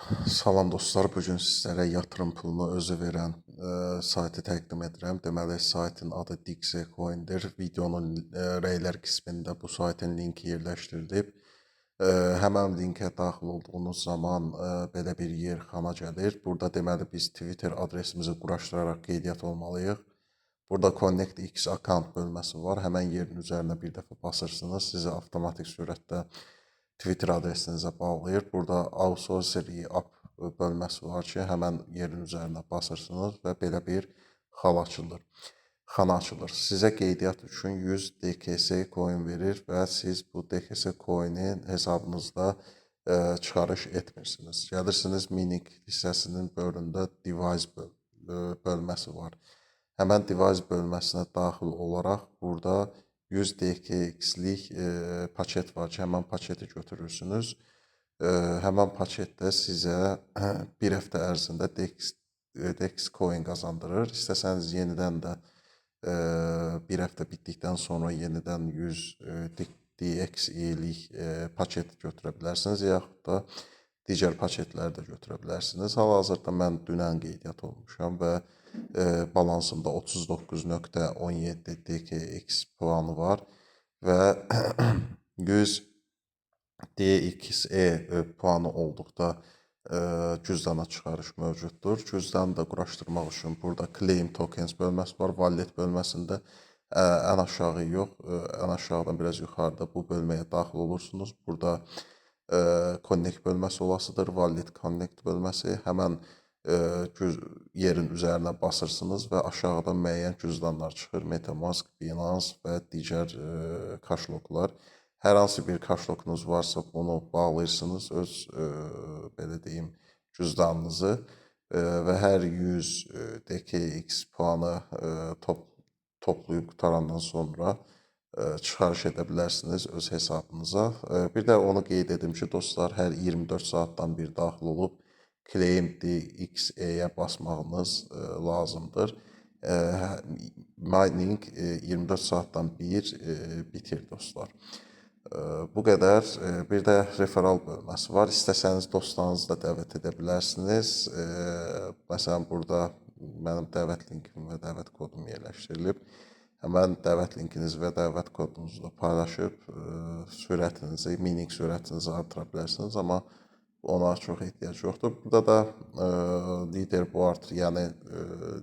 Salam dostlar, bugün sizlərə yatırım pulunu özü verən saytı təqdim edirəm. Deməli, saytın adı Dixie Coin-dir. Videonun rəylər qismində bu saytın linki yerləşdirilib. Həmən linkə daxil olduğunuz zaman belə bir yer xana gəlir. Burada deməli biz Twitter adresimizi quraşdıraraq qeydiyyat olmalıyıq. Burada Connect X account bölməsi var. Həmən yerin üzərinə bir dəfə basırsınız. Sizi avtomatik surətdə Twitter adresinizə bağlayır. Burada Authority App bölməsi var ki, həmən yerin üzərinə basırsınız və belə bir xana açılır. Sizə qeydiyyat üçün 100 DKS coin verir və siz bu DKS coin'i hesabınızda çıxarış etmirsiniz. Gəlirsiniz mining hissəsinin bölümündə device bölməsi var. Həmən device bölməsinə daxil olaraq burada 100 DKX-lik paket var ki, həmən paketi götürürsünüz. Həmən paketdə sizə bir həftə ərzində DX coin qazandırır. İstəsəniz yenidən də bir həftə bitdikdən sonra yenidən 100 DXE-lik paket götürə bilərsiniz, yaxud da digər paketləri də götürə bilərsiniz. Hal-hazırda mən dünən qeydiyyat olmuşam və balansımda 39.17 DKX puanı var və 100 DXE puanı olduqda cüzdana çıxarış mövcuddur. Cüzdanı da quraşdırmaq üçün burada Claim Tokens bölməsi var. Wallet bölməsində ən aşağı yox, ən aşağıdan biraz yuxarıda bu bölməyə daxil olursunuz. Burada Connect bölməsi olasıdır. Wallet Connect bölməsi. Həmən yerin üzərinə basırsınız və aşağıdan müəyyən cüzdanlar çıxır. MetaMask, Binance və digər kaşloklar. Hər hansı bir kaşlokunuz varsa bunu bağlayırsınız öz belə deyim cüzdanınızı və hər 100 DKX puanı toplayıb qutarandan sonra çıxarış edə bilərsiniz öz hesabınıza. Bir də onu qeyd edim ki, dostlar, hər 24 saatdan bir daxil olub Claim DXE-yə basmağınız lazımdır. Mining 24 saatdan bir bitir dostlar. Bu qədər. Bir də referal bölməsi var. İstəsəniz dostlarınızı da dəvət edə bilərsiniz. Məsələn, burada mənim dəvət linkim və dəvət kodum yerləşdirilib. Həmən dəvət linkinizi və dəvət kodunuzu da paylaşıb sürətinizi, mining sürətinizi artıra bilərsiniz, amma ona çox ehtiyac yoxdur. Burada da leaderboard, yəni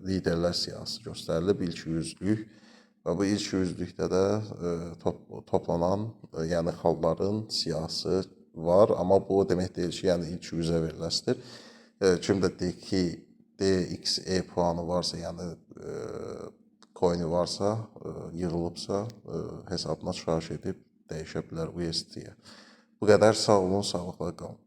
liderlər siyahısı göstərilib, ilk 100-lük. Və bu ilk 100-lükdə də toplanan, yəni xalların siyahısı var, amma bu demək deyil ki, yəni ilk 100-ə veriləsidir. Kimdə DXE puanı varsa, yəni coin-i varsa, yığılıbsa, hesabına çıxarış edib dəyişə bilər USD-yə. Bu qədər, sağ olun, sağlıqla qalın.